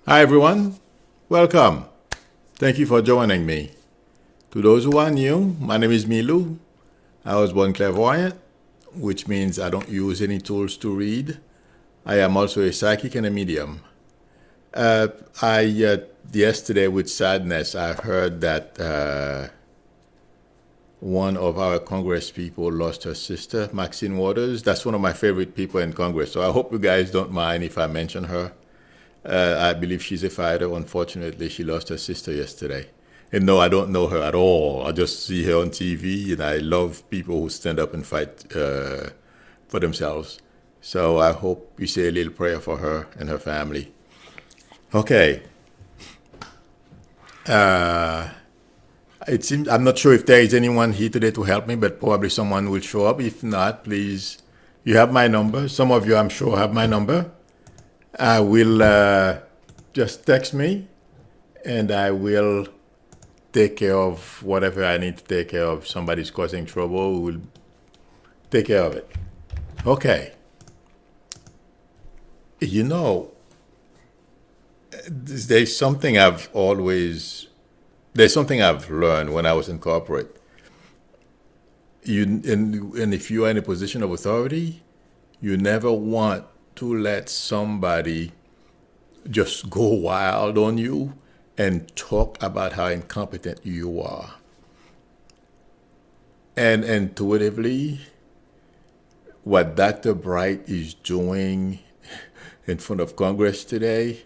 Hi everyone, welcome. Thank you for joining me. To those who are new, my name is Milou. I was born clairvoyant, which means I don't use any tools to read. I am also a psychic and a medium. I yesterday with sadness I heard that one of our Congress people lost her sister, Maxine Waters. That's one of my favorite people in Congress. So I hope you guys don't mind if I mention her. I believe she's a fighter. Unfortunately, she lost her sister yesterday. And no, I don't know her at all. I just see her on TV, and I love people who stand up and fight for themselves. So I hope you say a little prayer for her and her family. Okay. It seems I'm not sure if there is anyone here today to help me, but probably someone will show up. If not, please, you have my number. Some of you, I'm sure, have my number. I will just text me and I will take care of whatever I need to take care of. Somebody's causing trouble, we'll take care of it. Okay. You know, there's something there's something I've learned when I was in corporate. And if you are in a position of authority, you never want to let somebody just go wild on you and talk about how incompetent you are. And intuitively, what Dr. Bright is doing in front of Congress today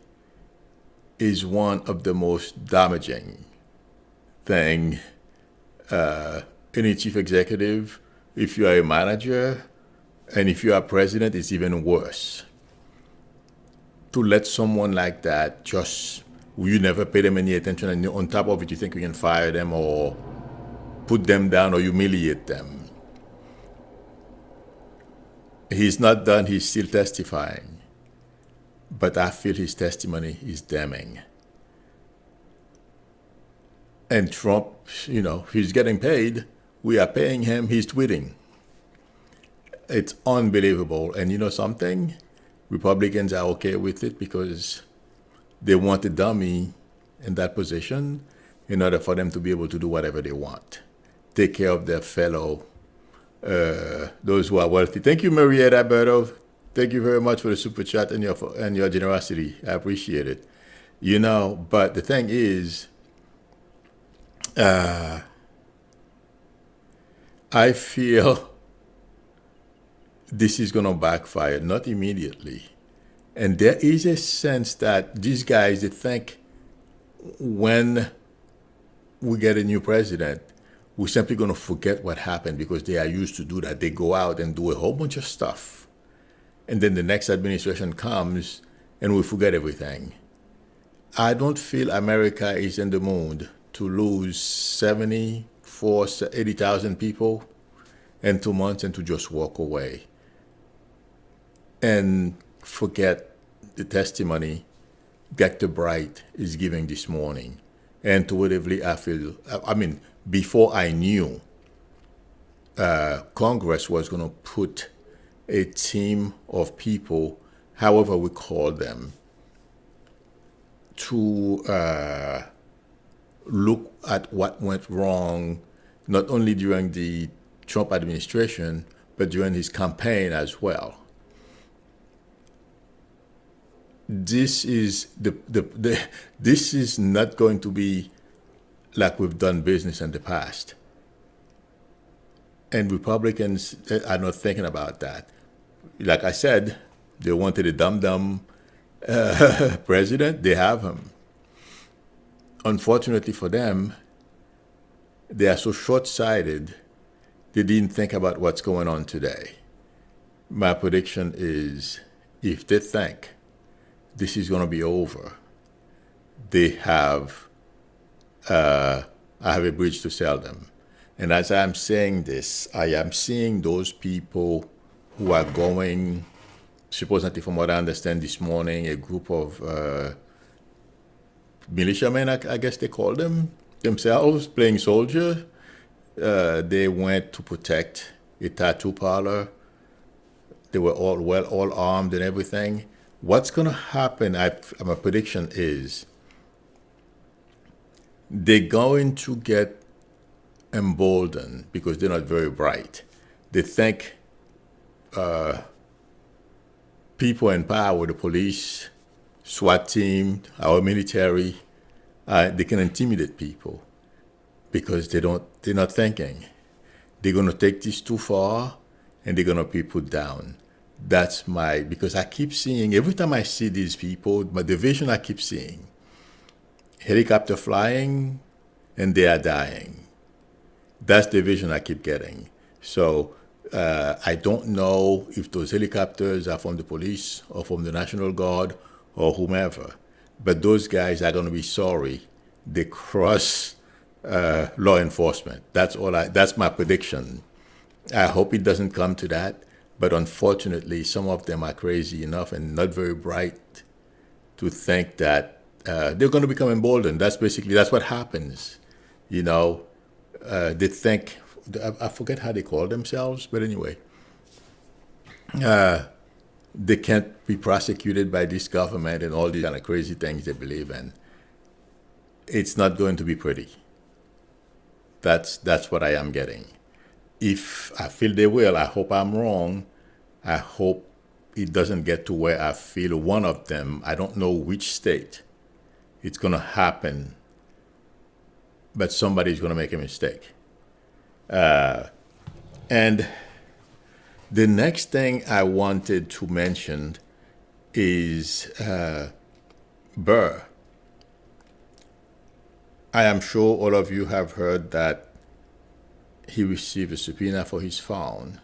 is one of the most damaging thing any chief executive, if you are a manager, and if you are president, it's even worse. To let someone like that just, you never pay them any attention, and on top of it, you think you can fire them or put them down or humiliate them. He's not done, he's still testifying. But I feel his testimony is damning. And Trump, he's getting paid. We are paying him, he's tweeting. It's unbelievable. And you know something? Republicans are okay with it because they want a dummy in that position in order for them to be able to do whatever they want. Take care of their fellow, those who are wealthy. Thank you, Marietta Alberto. Thank you very much for the super chat and your generosity. I appreciate it. But the thing is, I feel this is going to backfire, not immediately. And there is a sense that these guys, they think when we get a new president, we're simply going to forget what happened because they are used to do that. They go out and do a whole bunch of stuff. And then the next administration comes and we forget everything. I don't feel America is in the mood to lose 80,000 people in 2 months and to just walk away and forget the testimony Dr. Bright is giving this morning. Intuitively, before I knew Congress was going to put a team of people, however we call them, to look at what went wrong, not only during the Trump administration, but during his campaign as well. This is this is not going to be like we've done business in the past. And Republicans are not thinking about that. Like I said, they wanted a dumb president. They have him. Unfortunately for them, they are so short-sighted, they didn't think about what's going on today. My prediction is if they think this is going to be over, I have a bridge to sell them. And as I'm saying this, I am seeing those people who are going, supposedly from what I understand this morning, a group of militiamen, I guess they call themselves, playing soldier. They went to protect a tattoo parlor. They were all armed and everything. What's going to happen, my prediction is they're going to get emboldened because they're not very bright. They think people in power, the police, SWAT team, our military, they can intimidate people because they're not thinking. They're going to take this too far and they're going to be put down. Because I keep seeing, every time I see these people, the vision I keep seeing, helicopter flying and they are dying. That's the vision I keep getting. So I don't know if those helicopters are from the police or from the National Guard or whomever, but those guys are going to be sorry they cross law enforcement. That's my prediction. I hope it doesn't come to that, but unfortunately, some of them are crazy enough and not very bright to think that they're going to become emboldened. That's what happens. They think, I forget how they call themselves, but anyway, they can't be prosecuted by this government and all these kind of crazy things they believe in. It's not going to be pretty. That's what I am getting. If I feel they will, I hope I'm wrong. I hope it doesn't get to where I feel one of them, I don't know which state it's going to happen, but somebody's going to make a mistake. And the next thing I wanted to mention is Burr. I am sure all of you have heard that he received a subpoena for his phone.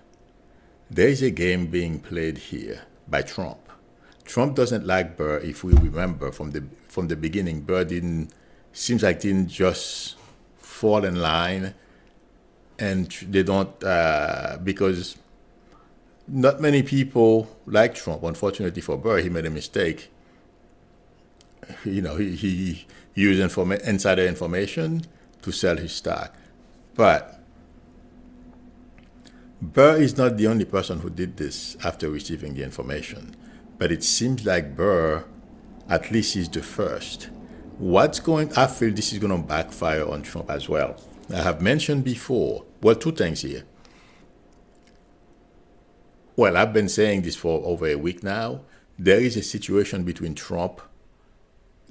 There is a game being played here by Trump. Trump doesn't like Burr. If we remember from the beginning, Burr didn't just fall in line, and they don't because not many people like Trump. Unfortunately for Burr, he made a mistake. He used insider information to sell his stock, but Burr is not the only person who did this after receiving the information, but it seems like Burr, at least, is the first. I feel this is going to backfire on Trump as well. I have mentioned before, two things here. Well, I've been saying this for over a week now. There is a situation between Trump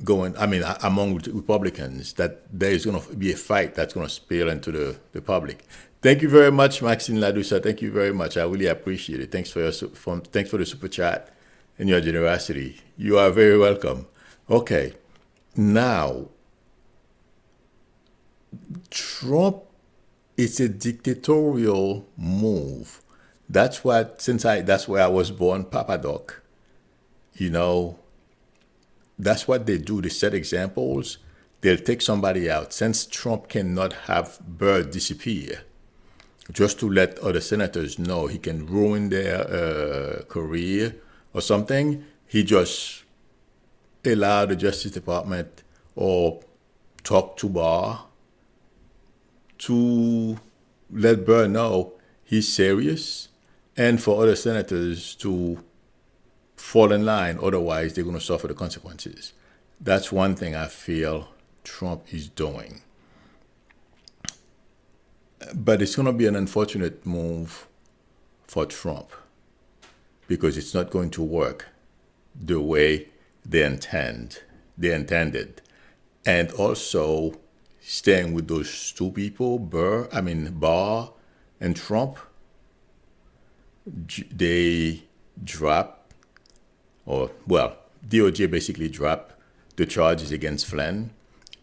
among Republicans, that there is going to be a fight that's going to spill into the public. Thank you very much, Maxine Ladusa. Thank you very much. I really appreciate it. Thanks for the super chat and your generosity. You are very welcome. Okay, now Trump is a dictatorial move. That's where I was born, Papa Doc. That's what they do. They set examples. They'll take somebody out. Since Trump cannot have Burr disappear, just to let other senators know he can ruin their career or something, he just allowed the Justice Department or talk to Barr to let Burr know he's serious, and for other senators to fall in line. Otherwise, they're going to suffer the consequences. That's one thing I feel Trump is doing. But it's going to be an unfortunate move for Trump because it's not going to work the way they intended. And also, staying with those two people, Barr and Trump, they dropped, DOJ basically dropped the charges against Flynn,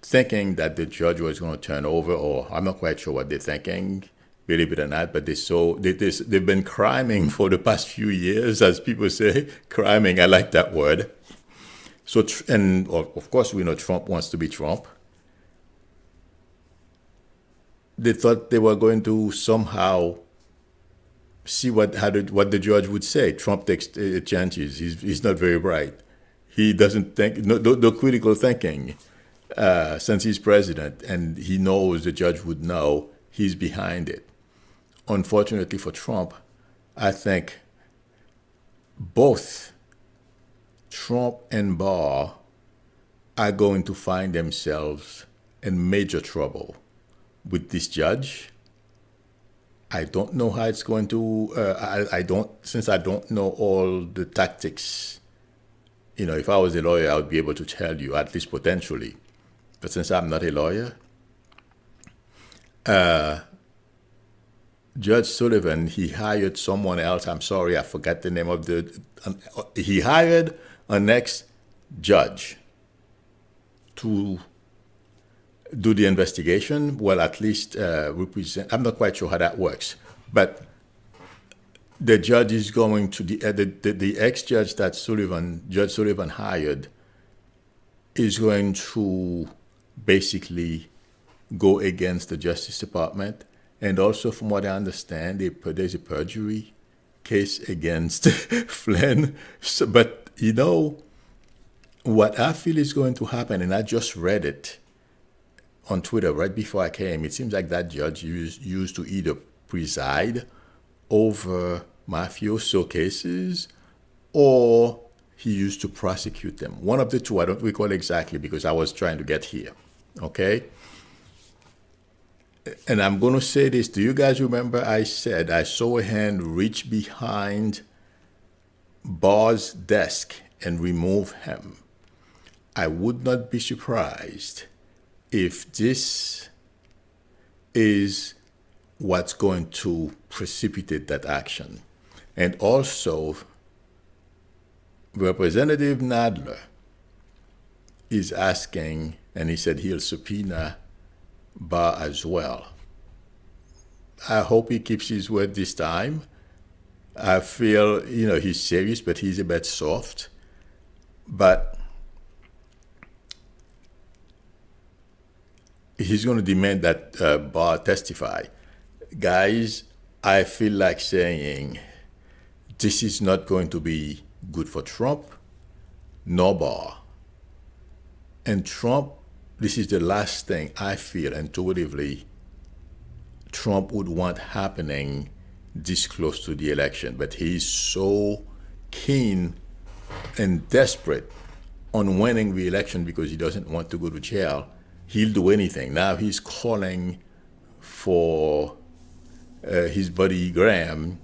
thinking that the judge was going to turn over, or I'm not quite sure what they're thinking, believe it or not, but they've been criming for the past few years, as people say, criming, I like that word. So, and of course we know Trump wants to be Trump. They thought they were going to somehow see what the judge would say. Trump takes chances. He's not very bright. He doesn't think, no critical thinking. Since he's president, and he knows the judge would know, he's behind it. Unfortunately for Trump, I think both Trump and Barr are going to find themselves in major trouble with this judge. I don't know how it's going to. I don't, since I don't know all the tactics. You know, if I was a lawyer, I would be able to tell you, at least potentially. But since I'm not a lawyer, Judge Sullivan, he hired someone else. I'm sorry, I forgot the name of the. He hired an ex-judge to do the investigation. Well, at least represent. I'm not quite sure how that works, but the judge is going to the ex-judge that Judge Sullivan hired, is going to basically go against the Justice Department. And also, from what I understand, there's a perjury case against Flynn. So, but, you know, what I feel is going to happen, and I just read it on Twitter right before I came, it seems like that judge used to either preside over mafioso cases or he used to prosecute them. One of the two, I don't recall exactly because I was trying to get here, okay? And I'm going to say this. Do you guys remember I said I saw a hand reach behind Barr's desk and remove him? I would not be surprised if this is what's going to precipitate that action. And also, Representative Nadler is asking, and he said he'll subpoena Barr as well. I hope he keeps his word this time. I feel, you know, he's serious, but he's a bit soft. But he's going to demand that Barr testify. Guys, I feel like saying this is not going to be good for Trump nor Barr. And Trump, this is the last thing I feel intuitively Trump would want happening this close to the election. But he's so keen and desperate on winning the election because he doesn't want to go to jail. He'll do anything. Now he's calling for his buddy Graham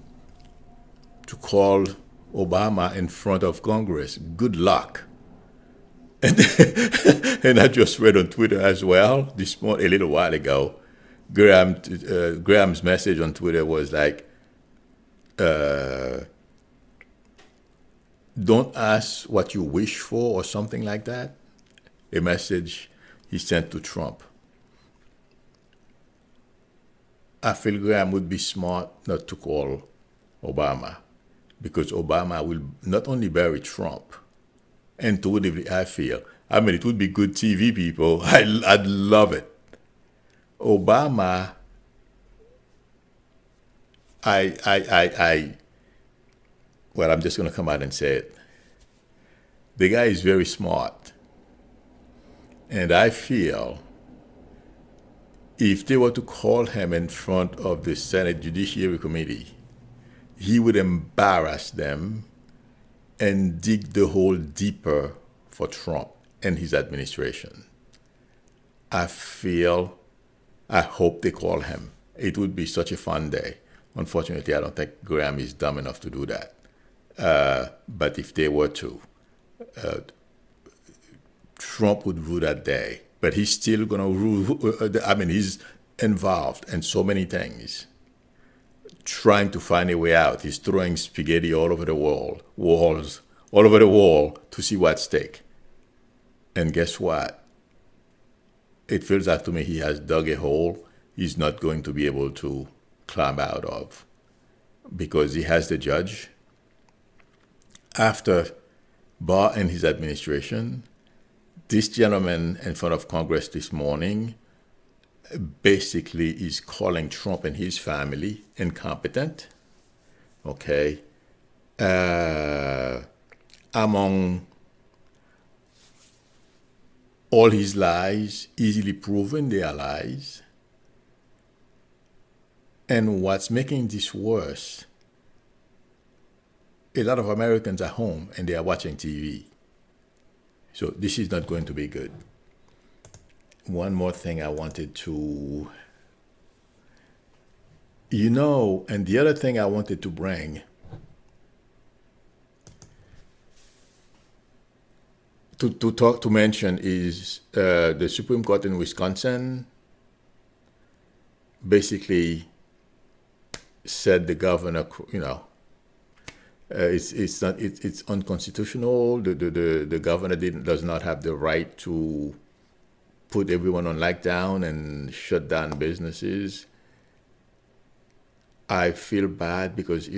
to call Obama in front of Congress. Good luck. And, and I just read on Twitter as well this morning, a little while ago, Graham's message on Twitter was like, don't ask what you wish for or something like that. A message he sent to Trump. I feel Graham would be smart not to call Obama because Obama will not only bury Trump, intuitively I feel, I mean, it would be good TV, people. I'd love it. Obama, well, I'm just going to come out and say it. The guy is very smart. And I feel if they were to call him in front of the Senate Judiciary Committee, he would embarrass them and dig the hole deeper for Trump and his administration. I hope they call him. It would be such a fun day. Unfortunately, I don't think Graham is dumb enough to do that. But if they were to, Trump would rue that day. But he's still going to rule. I mean, he's involved in so many things, trying to find a way out. He's throwing spaghetti all over the walls, all over the wall to see what's at stake. And guess what? It feels like to me he has dug a hole he's not going to be able to climb out of because he has the judge. After Barr and his administration, this gentleman in front of Congress this morning basically is calling Trump and his family incompetent. Okay. Among all his lies, easily proven they are lies. And what's making this worse, a lot of Americans are home and they are watching TV. So this is not going to be good. One more thing I wanted to, and the other thing I wanted to bring to mention is the Supreme Court in Wisconsin basically said the governor, it's unconstitutional. The governor does not have the right to put everyone on lockdown and shut down businesses. I feel bad because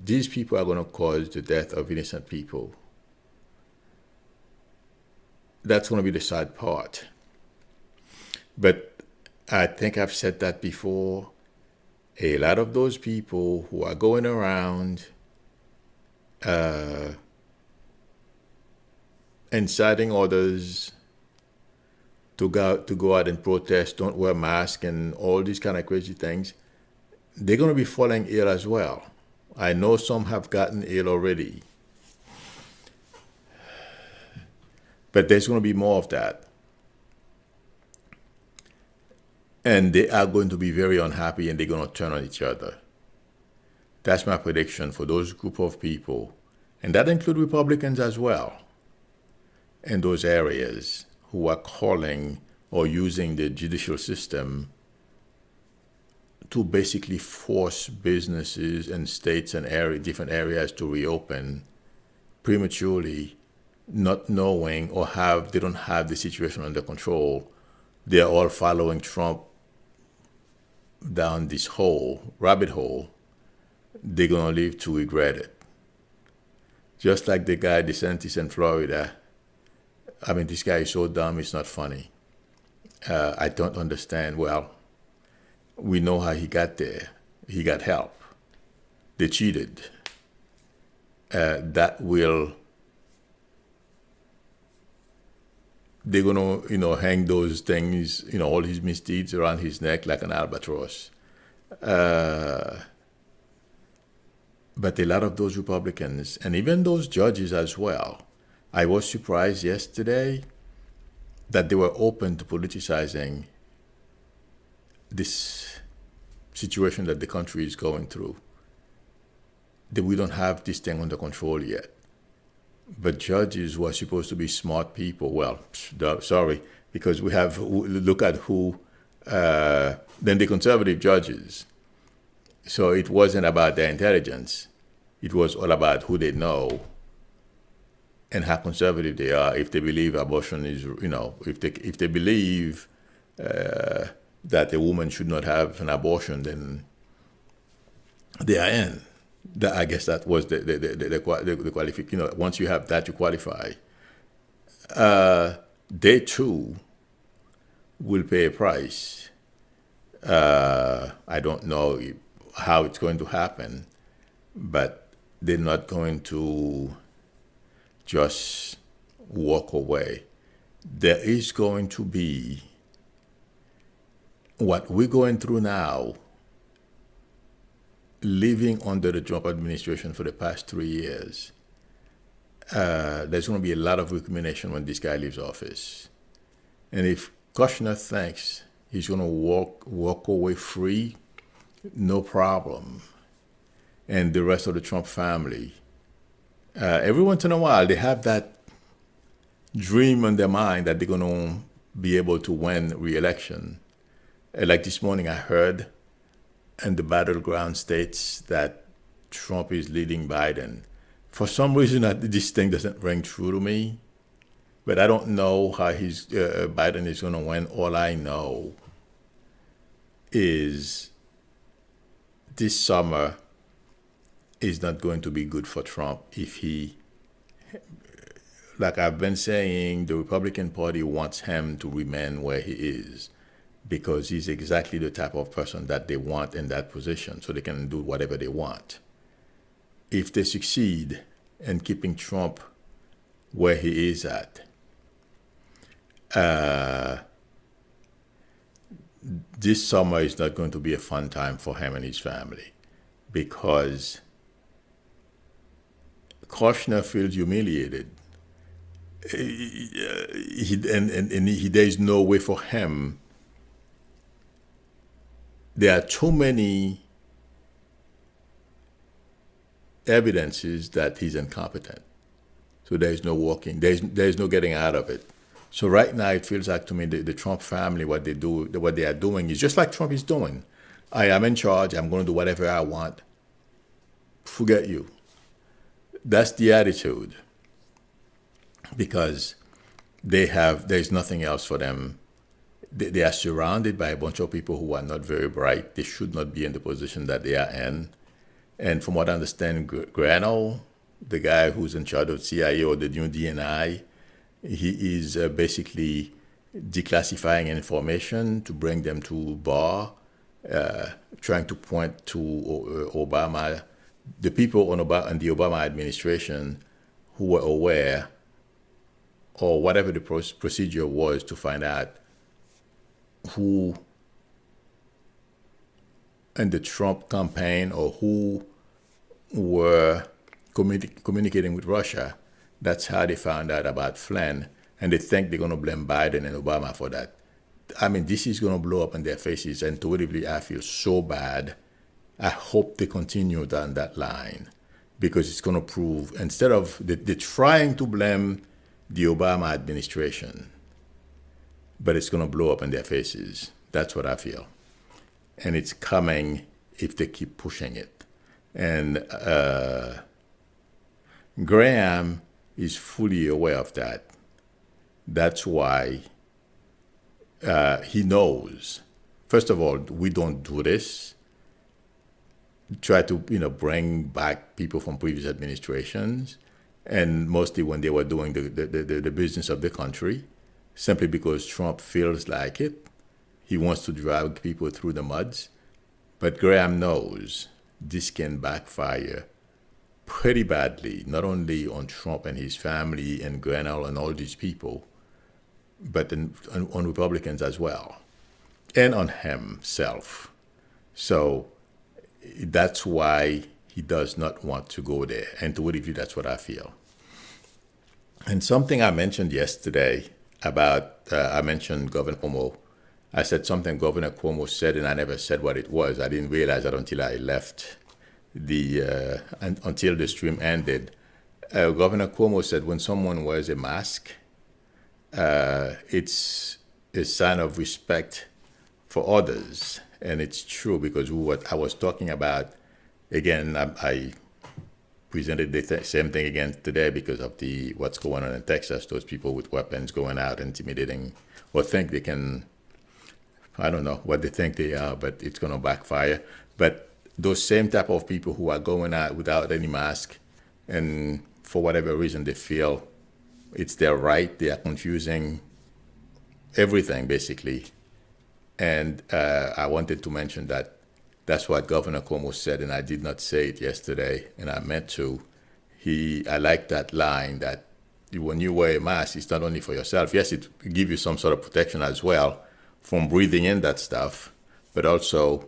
these people are going to cause the death of innocent people. That's going to be the sad part. But I think I've said that before. A lot of those people who are going around inciting others to go out and protest, don't wear masks, and all these kind of crazy things, they're going to be falling ill as well. I know some have gotten ill already. But there's going to be more of that. And they are going to be very unhappy and they're going to turn on each other. That's my prediction for those group of people. And that includes Republicans as well in those areas who are calling or using the judicial system to basically force businesses and states and different areas to reopen prematurely, not knowing or they don't have the situation under control. They're all following Trump down this rabbit hole. They're going to live to regret it. Just like the guy DeSantis in Florida. I mean, this guy is so dumb, it's not funny. I don't understand. Well, we know how he got there. He got help. They cheated. They're going to, hang those things, all his misdeeds around his neck like an albatross. But a lot of those Republicans, and even those judges as well, I was surprised yesterday that they were open to politicizing this situation that the country is going through. That we don't have this thing under control yet. But judges who are supposed to be smart people, well, sorry, because look at who, then the conservative judges. So it wasn't about their intelligence. It was all about who they know and how conservative they are. If they believe abortion is, if they believe that a woman should not have an abortion, then they are in. I guess that was the qualification. Once you have that, you qualify. They too will pay a price. I don't know how it's going to happen, but they're not going to just walk away. There is going to be what we're going through now, living under the Trump administration for the past 3 years. There's going to be a lot of recrimination when this guy leaves office. And if Kushner thinks he's going to walk away free, no problem. And the rest of the Trump family, every once in a while, they have that dream in their mind that they're going to be able to win re-election. Like this morning, I heard in the battleground states that Trump is leading Biden. For some reason, this thing doesn't ring true to me. But I don't know how Biden is going to win. All I know is this summer is not going to be good for Trump if he, like I've been saying, the Republican Party wants him to remain where he is because he's exactly the type of person that they want in that position so they can do whatever they want. If they succeed in keeping Trump where he is at, this summer is not going to be a fun time for him and his family because Kushner feels humiliated. there is no way for him. There are too many evidences that he's incompetent. So there is no walking. There is no getting out of it. So right now it feels like to me the Trump family, what they are doing is just like Trump is doing. I am in charge. I'm going to do whatever I want. Forget you. That's the attitude. Because there's nothing else for them. They are surrounded by a bunch of people who are not very bright. They should not be in the position that they are in. And from what I understand, Granell, the guy who's in charge of CIA or the new DNI, he is basically declassifying information to bring them to bar, trying to point to Obama, the people on the Obama administration who were aware, or whatever the procedure was, to find out who in the Trump campaign or who were communicating with Russia. That's how they found out about Flynn, and they think they're going to blame Biden and Obama for that. I mean, this is going to blow up in their faces, and intuitively, I feel so bad. I hope they continue down that line, because it's going to prove, instead of they're trying to blame the Obama administration, but it's going to blow up in their faces. That's what I feel. And it's coming if they keep pushing it. And Graham is fully aware of that. That's why he knows. First of all, we don't do this. Try to bring back people from previous administrations, and mostly when they were doing the business of the country, simply because Trump feels like it. He wants to drag people through the muds. But Graham knows this can backfire pretty badly, not only on Trump and his family and Granell and all these people, but on Republicans as well, and on himself. So that's why he does not want to go there. And to what if you, that's what I feel. And something I mentioned yesterday about, I mentioned Governor Cuomo. I said something Governor Cuomo said, and I never said what it was. I didn't realize that until I left until the stream ended. Governor Cuomo said when someone wears a mask, it's a sign of respect for others. And it's true, because what I was talking about, again, I presented the same thing again today because of what's going on in Texas, those people with weapons going out intimidating, or think they can, I don't know what they think they are, but it's going to backfire. But those same type of people who are going out without any mask, and for whatever reason they feel it's their right, they are confusing everything basically. And I wanted to mention that that's what Governor Cuomo said, and I did not say it yesterday, and I meant to. I like that line that when you wear a mask, it's not only for yourself. Yes, it gives you some sort of protection as well from breathing in that stuff, but also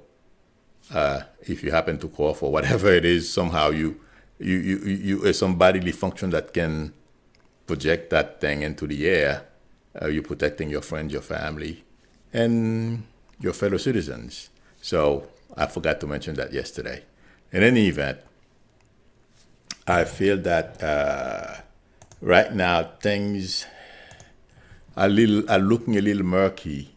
if you happen to cough or whatever it is, somehow you some bodily function that can project that thing into the air. You're protecting your friends, your family, and your fellow citizens. So I forgot to mention that yesterday. In any event, I feel that right now things are looking a little murky,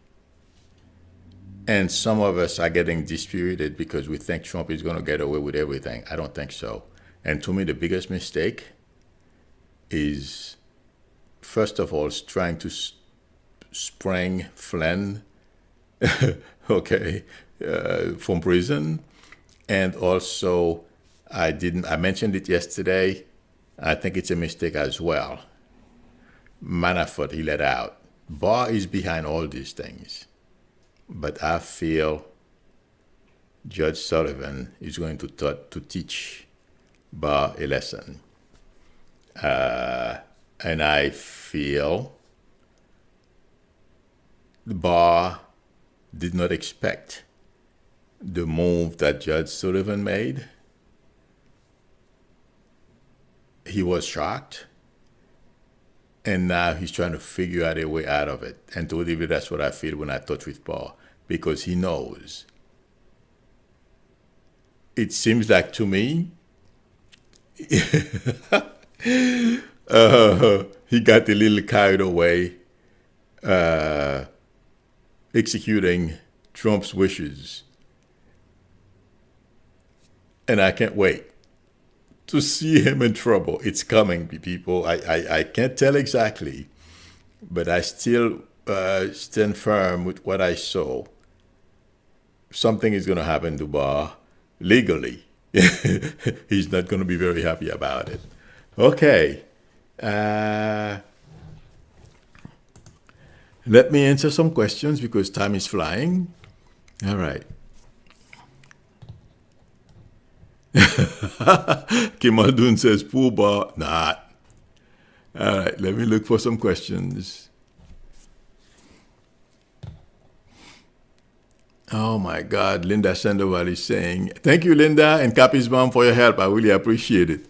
and some of us are getting dispirited because we think Trump is going to get away with everything. I don't think so. And to me, the biggest mistake is, first of all, trying to spring Flynn, okay, from prison. And also, I mentioned it yesterday. I think it's a mistake as well. Manafort, he let out. Barr is behind all these things. But I feel Judge Sullivan is going to teach Barr a lesson. And I feel Barr did not expect the move that Judge Sullivan made. He was shocked. and now he's trying to figure out a way out of it. And to leave it, that's what I feel when I touch with Paul, because he knows. It seems like to me, he got a little carried away executing Trump's wishes. And I can't wait to see him in trouble. It's coming, people. I can't tell exactly, but I still stand firm with what I saw. Something is going to happen to Barr legally. He's not going to be very happy about it. Okay. Let me answer some questions because time is flying. All right. Kim Aldun says, poor Barr. Not. All right, let me look for some questions. Oh my God, Linda Sandoval is saying, thank you, Linda, and Cappy's mom for your help. I really appreciate it.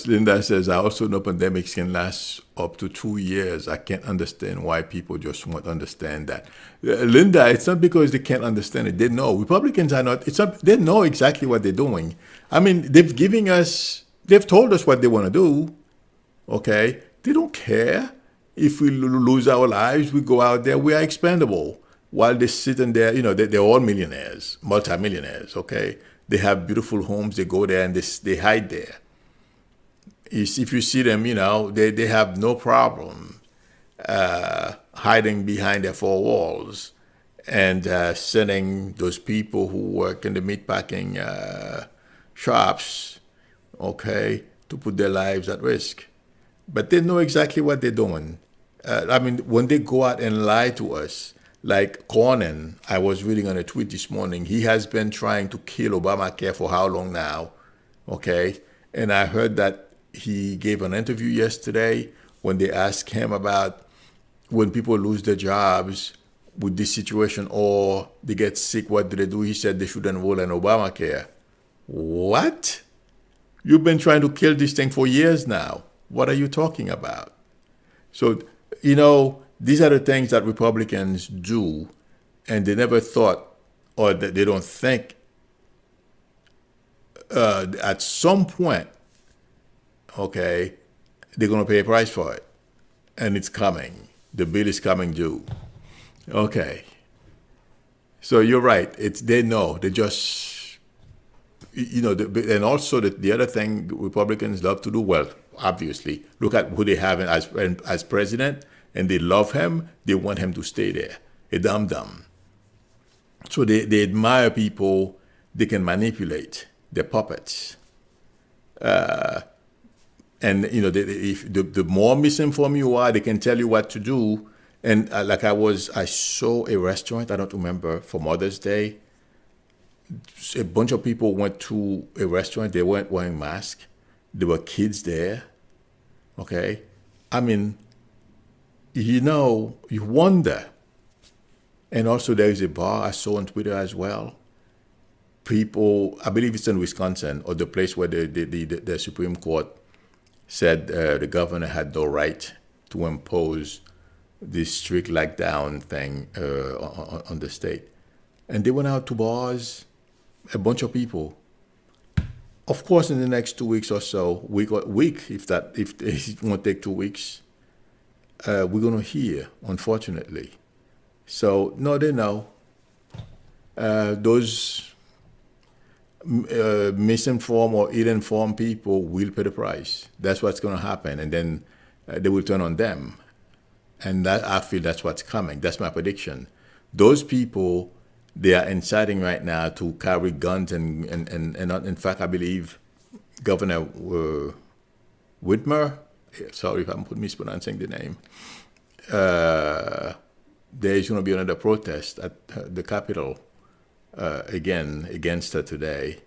Linda says, I also know pandemics can last up to 2 years. I can't understand why people just won't understand that. Linda, it's not because they can't understand it. They know. Republicans are not. They know exactly what they're doing. I mean, they've told us what they want to do. Okay? They don't care. If we lose our lives, we go out there, we are expendable. While they're sitting there, they're all millionaires, multimillionaires, okay? They have beautiful homes. They go there and they hide there. If you see them, they have no problem hiding behind their four walls and sending those people who work in the meatpacking shops, okay, to put their lives at risk. But they know exactly what they're doing. When they go out and lie to us, like Cornyn, I was reading on a tweet this morning, he has been trying to kill Obamacare for how long now, okay? And I heard that he gave an interview yesterday when they asked him about when people lose their jobs with this situation or they get sick, what do they do? He said they should enroll in Obamacare. What? You've been trying to kill this thing for years now. What are you talking about? So, these are the things that Republicans do, and they never thought, or that they don't think at some point, okay, they're going to pay a price for it. And it's coming. The bill is coming due. Okay. So you're right. They know. They just, and also the other thing Republicans love to do, well, obviously, look at who they have as president, and they love him. They want him to stay there. A dum-dum. So they admire people they can manipulate. They're puppets. And if the more misinformed you are, they can tell you what to do. And I saw a restaurant, I don't remember, for Mother's Day. A bunch of people went to a restaurant. They weren't wearing masks. There were kids there. Okay? You wonder. And also there is a bar I saw on Twitter as well. People, I believe it's in Wisconsin, or the place where the Supreme Court said the governor had no right to impose this strict lockdown thing on the state. And they went out to bars, a bunch of people. Of course, in the next 2 weeks or so, week, if it won't take 2 weeks, we're going to hear, unfortunately. So, no, they know. Those misinformed or ill-informed people will pay the price. That's what's going to happen. And then they will turn on them. And I feel that's what's coming. That's my prediction. Those people, they are inciting right now to carry guns and in fact, I believe Governor Whitmer, sorry if I'm mispronouncing the name, there is going to be another protest at the Capitol again against her today.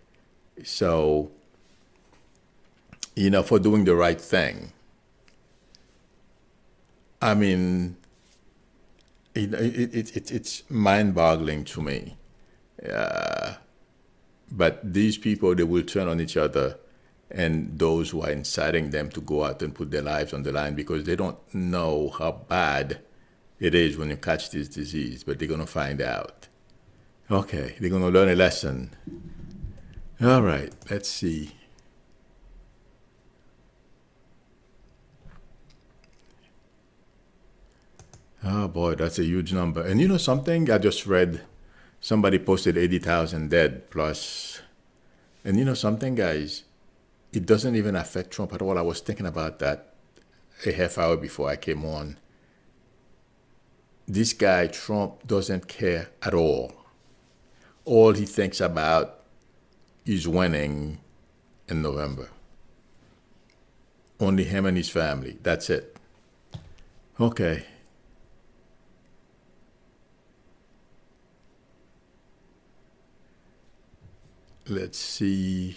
So, for doing the right thing. It's mind-boggling to me. But these people, they will turn on each other and those who are inciting them to go out and put their lives on the line, because they don't know how bad it is when you catch this disease, but they're going to find out. Okay, they're going to learn a lesson. All right, let's see. Oh boy, that's a huge number. And you know something? I just read somebody posted 80,000 dead plus. And you know something, guys? It doesn't even affect Trump at all. I was thinking about that a half hour before I came on. This guy, Trump, doesn't care at all. All he thinks about is winning in November. Only him and his family. That's it. Okay. Let's see.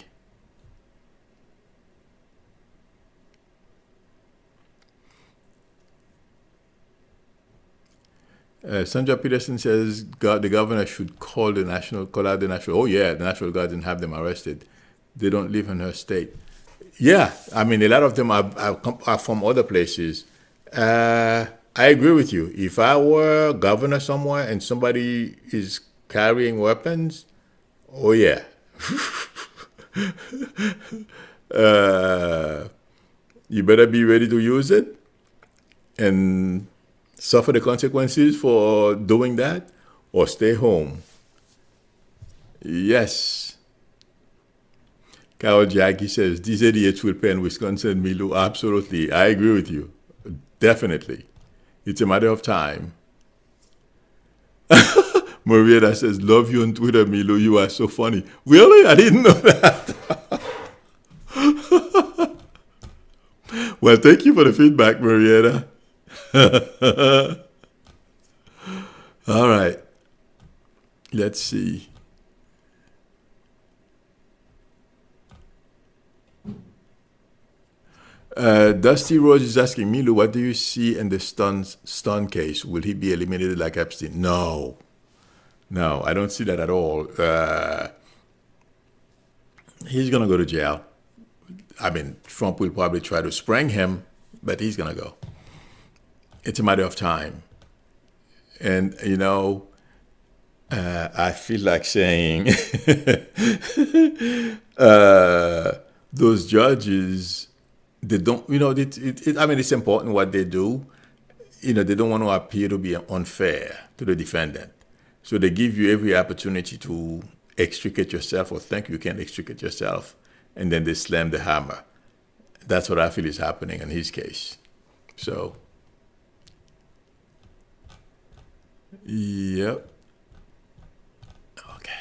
Sandra Peterson says the governor should call out the national. Oh yeah, the National Guard and have them arrested. They don't live in her state. Yeah, I mean a lot of them are from other places. I agree with you. If I were governor somewhere and somebody is carrying weapons, oh yeah. You better be ready to use it and suffer the consequences for doing that, or stay home. Yes. Carol Jackie says, these idiots will pay in Wisconsin, Milu. Absolutely. I agree with you. Definitely. It's a matter of time. Marietta says, love you on Twitter, Milu. You are so funny. Really? I didn't know that. Well, thank you for the feedback, Marietta. All right. Let's see. Dusty Rose is asking, Milu, what do you see in the Stun case? Will he be eliminated like Epstein? No. No, I don't see that at all. He's going to go to jail. I mean, Trump will probably try to spring him, but he's going to go. It's a matter of time. And, you know, I feel like saying those judges, they don't, you know, I mean, it's important what they do. You know, they don't want to appear to be unfair to the defendant. So they give you every opportunity to extricate yourself or think you can extricate yourself, and then they slam the hammer. That's what I feel is happening in his case. So, yep. Okay.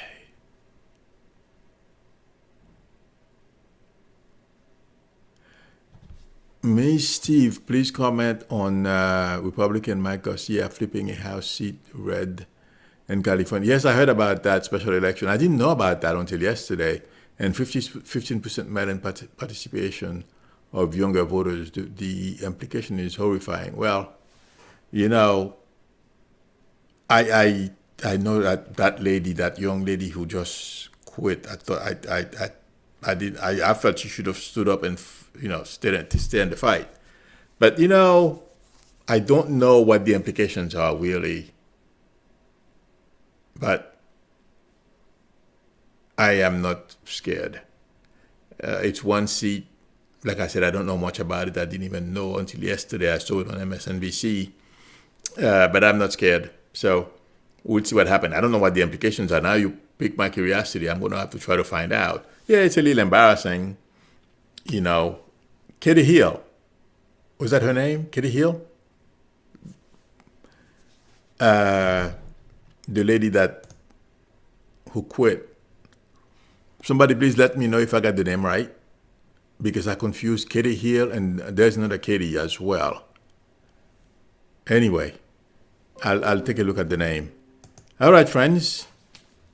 Miss Steve, please comment on Republican Mike Garcia flipping a House seat red in California. Yes, I heard about that special election. I didn't know about that until yesterday. And 15% mail-in participation of younger voters. The implication is horrifying. Well, you know, I know that lady, that young lady who just quit. I thought I felt she should have stood up and stay in the fight. But you know, I don't know what the implications are really. But I am not scared. It's one seat. Like I said, I don't know much about it. I didn't even know until yesterday. I saw it on MSNBC. But I'm not scared. So we'll see what happens. I don't know what the implications are. Now you pique my curiosity. I'm going to have to try to find out. Yeah, it's a little embarrassing. You know, Katie Hill. Was that her name? Katie Hill? The lady who quit. Somebody please let me know if I got the name right, because I confused Katie Hill and there's another Katie as well. Anyway, I'll take a look at the name. All right, friends.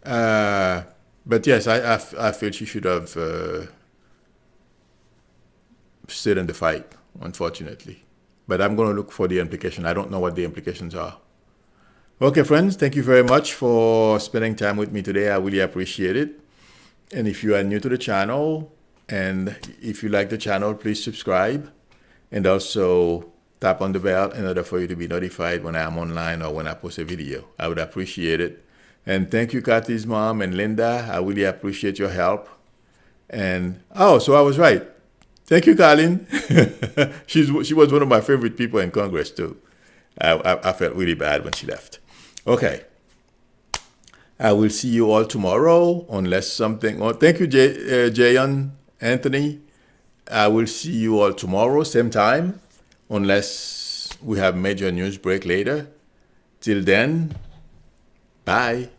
But yes, I feel she should have stayed in the fight, unfortunately. But I'm going to look for the implication. I don't know what the implications are. Okay, friends, thank you very much for spending time with me today. I really appreciate it. And if you are new to the channel, And if you like the channel, please subscribe. And also tap on the bell in order for you to be notified when I'm online or when I post a video. I would appreciate it. And thank you, Kathy's mom and Linda. I really appreciate your help. And, oh, so I was right. Thank you, Colin. She was one of my favorite people in Congress, too. I felt really bad when she left. Okay. I will see you all tomorrow, unless something... Oh, thank you, Jayon, Anthony. I will see you all tomorrow, same time, unless we have major news break later. Till then, bye.